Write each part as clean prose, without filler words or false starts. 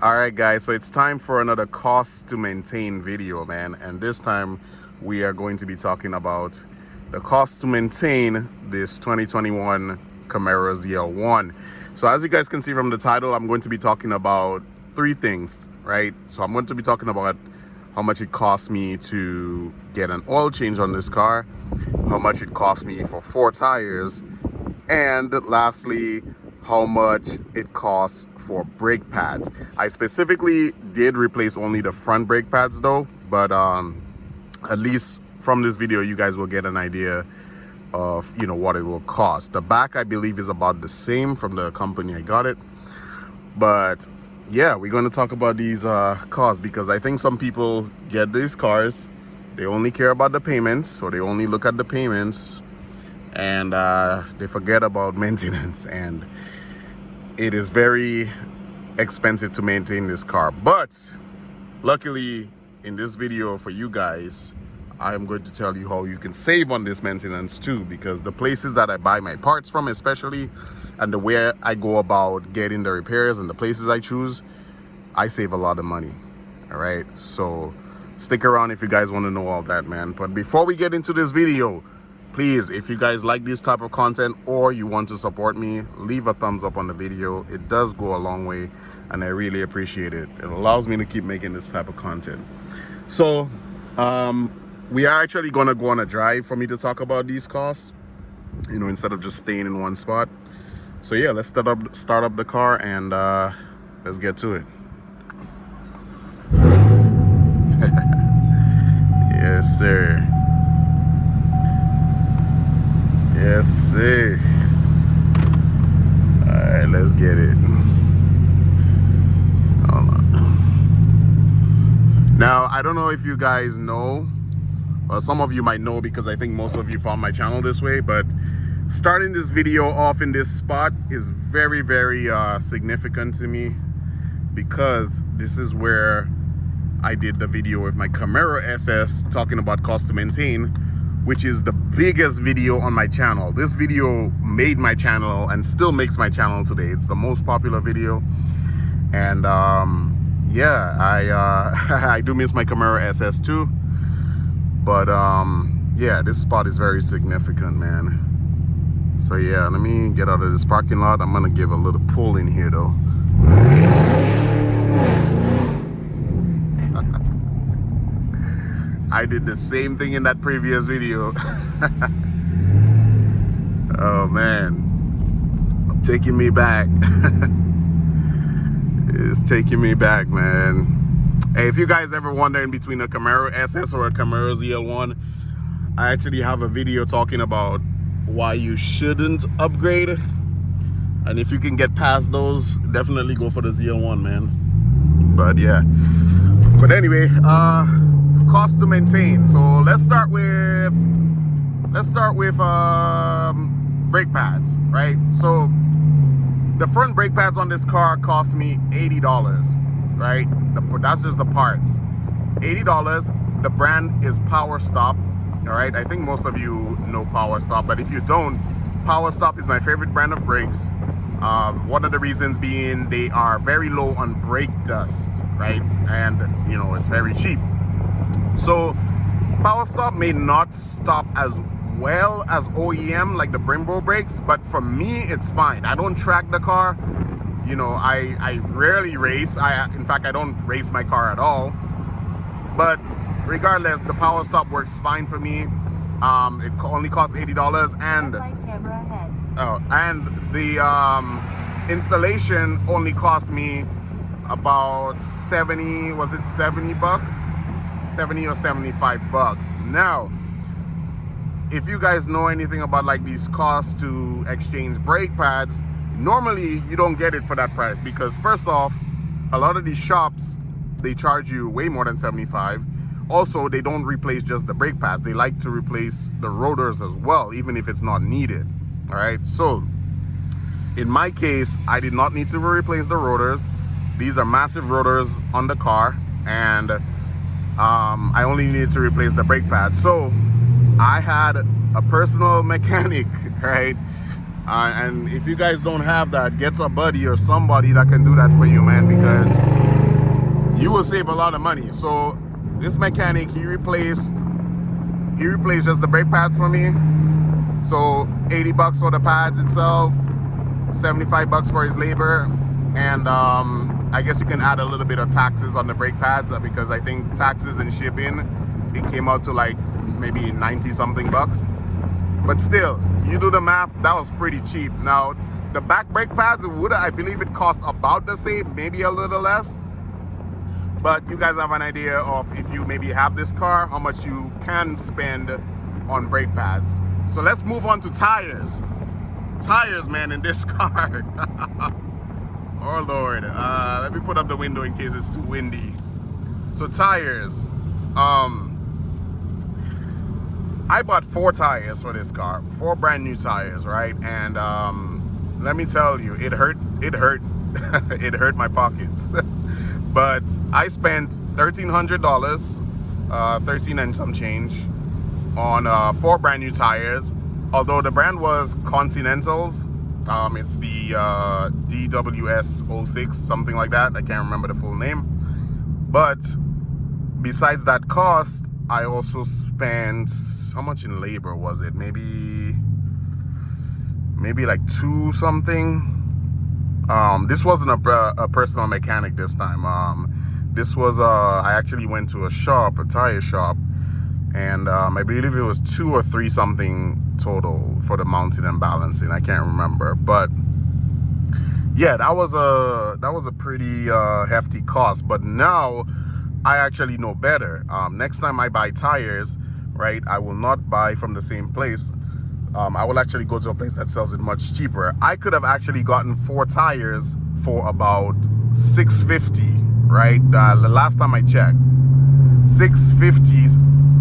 All right, guys, so it's time for another cost to maintain video, man. And this time we are going to be talking about the cost to maintain this 2021 Camaro ZL1. So as you guys can see from the title, I'm going to be talking about three things, right? So I'm going to be talking about how much it cost me to get an oil change on this car, how much it cost me for 4 tires, and lastly, how much it costs for brake pads. I specifically did replace only the front brake pads though, but at least from this video you guys will get an idea of what it will cost. The back I believe is about the same from the company I got it, but yeah, we're going to talk about these costs because I think some people get these cars, they only care about the payments, or they only look at the payments, and they forget about maintenance, and it is very expensive to maintain this car. But luckily in this video for you guys, I'm going to tell you how you can save on this maintenance too, because the places that I buy my parts from especially, and the way I go about getting the repairs and the places I choose, I save a lot of money. All right, so stick around if you guys want to know all that, man. But before we get into this video, please, if you guys like this type of content or you want to support me, leave a thumbs up on the video. It does go a long way and I really appreciate it. It allows me to keep making this type of content. So we are actually going to go on a drive for me to talk about these costs, instead of just staying in one spot. So yeah, let's start up the car and let's get to it. Yes, sir. Yes, sir. All right, let's get it. Hold on. Now, I don't know if you guys know, or some of you might know because I think most of you found my channel this way, but starting this video off in this spot is very, very significant to me, because this is where I did the video with my Camaro SS talking about cost to maintain, which is the biggest video on my channel. This video made my channel and still makes my channel today. It's the most popular video. And yeah, I do miss my Camaro SS too. But yeah, this spot is very significant, man. So yeah, let me get out of this parking lot. I'm gonna give a little pull in here though. I did the same thing in that previous video. Oh man, taking me back. It's taking me back, man. Hey, if you guys ever wondering between a Camaro SS or a Camaro ZL1, I actually have a video talking about why you shouldn't upgrade, and if you can get past those, definitely go for the ZL1, man. But yeah, but anyway, cost to maintain. So let's start with brake pads, right? So the front brake pads on this car cost me $80, right? That's just the parts. $80. The brand is Power Stop. All right, I think most of you know Power Stop, but if you don't, Power Stop is my favorite brand of brakes. One of the reasons being they are very low on brake dust, right? And it's very cheap. So Power Stop may not stop as well as OEM like the Brembo brakes, but for me it's fine. I don't track the car. I rarely race. In fact, I don't race my car at all. But regardless, the Power Stop works fine for me. It only costs $80, and the installation only cost me about 70. Was it 70 bucks? 70 or 75 bucks. Now, if you guys know anything about like these costs to exchange brake pads, normally you don't get it for that price, because first off, a lot of these shops, they charge you way more than 75. Also, they don't replace just the brake pads. They like to replace the rotors as well, even if it's not needed. All right, so in my case, I did not need to replace the rotors. These are massive rotors on the car, and I only needed to replace the brake pads. So I had a personal mechanic, right? And if you guys don't have that, get a buddy or somebody that can do that for you, man, because will save a lot of money. So this mechanic, he replaced just the brake pads for me. So 80 bucks for the pads itself, 75 bucks for his labor, and I guess you can add a little bit of taxes on the brake pads, because I think taxes and shipping, it came out to like maybe 90 something bucks. But still, you do the math, that was pretty cheap. Now the back brake pads, I believe it cost about the same, maybe a little less. But you guys have an idea of, if you maybe have this car, how much you can spend on brake pads. So let's move on to tires. Tires, man, in this car. Oh Lord. Let me put up the window in case it's too windy. So tires. I bought 4 tires for this car, 4 brand new tires, right? And let me tell you, it hurt. It hurt my pockets. But I spent $1,300, 13 and some change, on 4 brand new tires. Although the brand was Continentals, it's the DWS06, something like that. I can't remember the full name. But besides that cost, I also spent, how much in labor was it? Maybe like 2 something. This wasn't a personal mechanic this time. This was I actually went to a tire shop, and I believe it was 2 or 3 something total for the mounting and balancing. I can't remember, but yeah, that was a pretty hefty cost. But now I actually know better. Next time I buy tires, right, I will not buy from the same place. I will actually go to a place that sells it much cheaper. I could have actually gotten 4 tires for about $650, right? The last time I checked, $650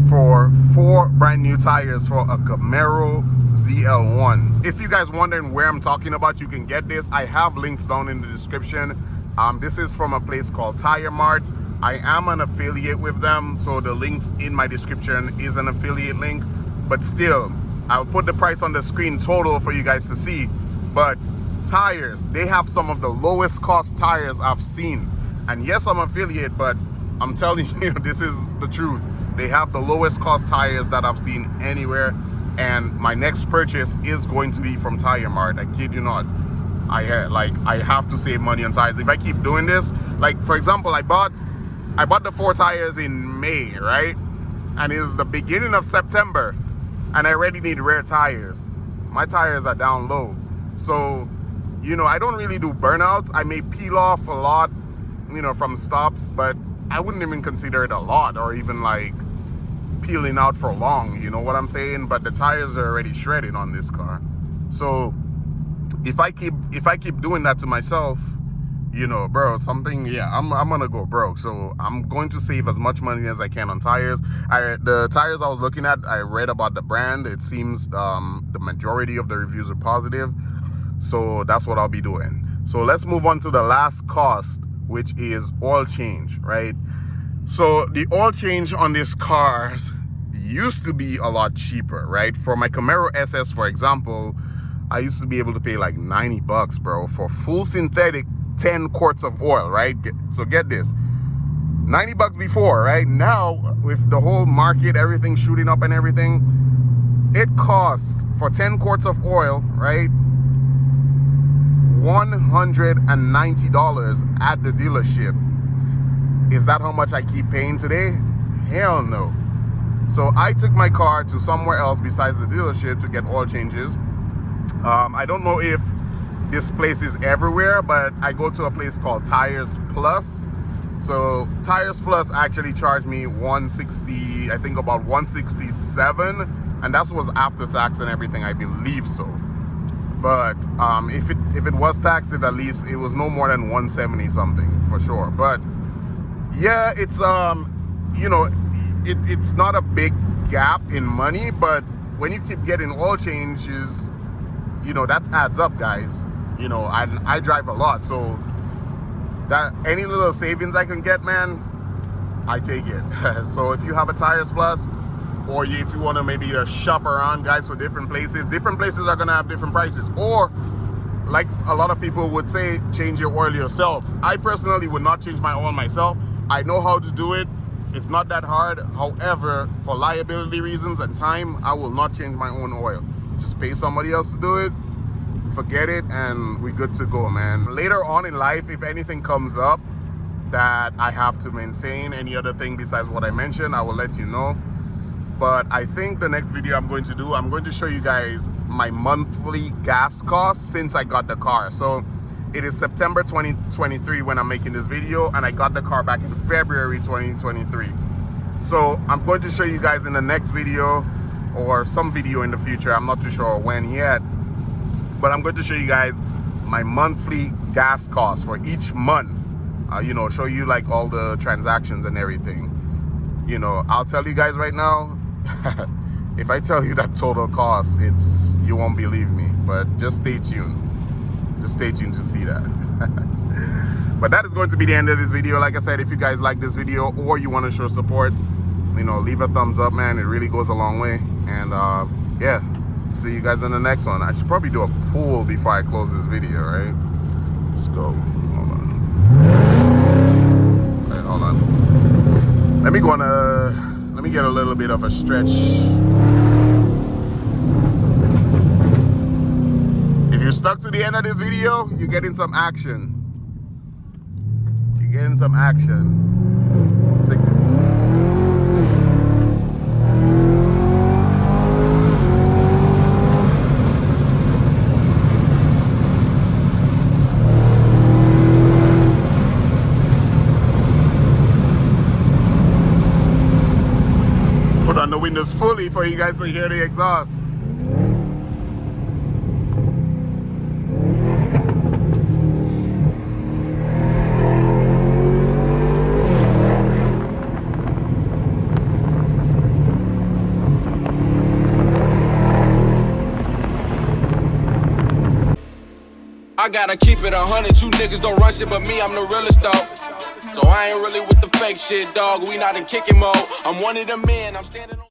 for 4 brand new tires for a Camaro ZL1. If you guys wondering where I'm talking about, you can get this. I have links down in the description. This is from a place called Mart. I am an affiliate with them, so the links in my description is an affiliate link. But still, I'll put the price on the screen total for you guys to see. But tires, they have some of the lowest cost tires I've seen. And yes, I'm affiliate, but I'm telling you, this is the truth. They have the lowest cost tires that I've seen anywhere. And my next purchase is going to be from Mart. I kid you not. I have to save money on tires. If I keep doing this, like for example, I bought the 4 tires in May, right? And it's the beginning of September, and I already need rear tires. My tires are down low. So, you know, I don't really do burnouts. I may peel off a lot, you know, from stops, but I wouldn't even consider it a lot, or even like peeling out for long, you know what I'm saying? But the tires are already shredded on this car. So if I keep doing that to myself, you know, bro, I'm gonna go broke. So I'm going to save as much money as I can on tires. The tires I was looking at, I read about the brand. It seems the majority of the reviews are positive. So that's what I'll be doing. So let's move on to the last cost, which is oil change, right? So the oil change on this car used to be a lot cheaper, right? For my Camaro SS, for example, I used to be able to pay like 90 bucks, bro, for full synthetic 10 quarts of oil, right? So get this, 90 bucks before, right? Now, with the whole market, everything shooting up and everything, it costs for 10 quarts of oil, right, $190 at the dealership. Is that how much I keep paying today? Hell no. So I took my car to somewhere else besides the dealership to get oil changes. I don't know if this place is everywhere, but I go to a place called Tires Plus. So Tires Plus actually charged me $160, I think about $167, and that was after tax and everything, I believe so. But if it was taxed, at least it was no more than $170 something for sure. But yeah, it's you know, it's not a big gap in money, but when you keep getting oil changes, you know, that adds up, guys. You know, I drive a lot, so that any little savings I can get, man, I take it. So if you have a Tires Plus, or if you want to maybe shop around, guys, for different places are gonna have different prices. Or like a lot of people would say, change your oil yourself. I personally would not change my oil myself, I know how to do it. It's not that hard. However, for liability reasons and time, I will not change my own oil. Just pay somebody else to do it, forget it, and we're good to go, man. Later on in life, if anything comes up that I have to maintain, any other thing besides what I mentioned, I will let you know. But I think the next video I'm going to do, I'm going to show you guys my monthly gas costs since I got the car. So it is September 2023 when I'm making this video, and I got the car back in February 2023. So I'm going to show you guys in the next video or some video in the future, I'm not too sure when yet, but I'm going to show you guys my monthly gas costs for each month. You know, show you like all the transactions and everything. You know, I'll tell you guys right now, if I tell you that total cost, you won't believe me, but just stay tuned. Just stay tuned to see that. But that is going to be the end of this video. Like I said, if you guys like this video or you want to show support, you know, leave a thumbs up, man. It really goes a long way. And yeah, see you guys in the next one. I should probably do a poll before I close this video, right? Let's go. Hold on. All right, hold on. Let me get a little bit of a stretch. If you're stuck to the end of this video, you're getting some action. You're getting some action. Stick to put on the windows fully for you guys to hear the exhaust. I gotta keep it 100, you niggas don't run shit, but me, I'm the realest though. So I ain't really with the fake shit, dog, we not in kicking mode. I'm one of them men, I'm standing on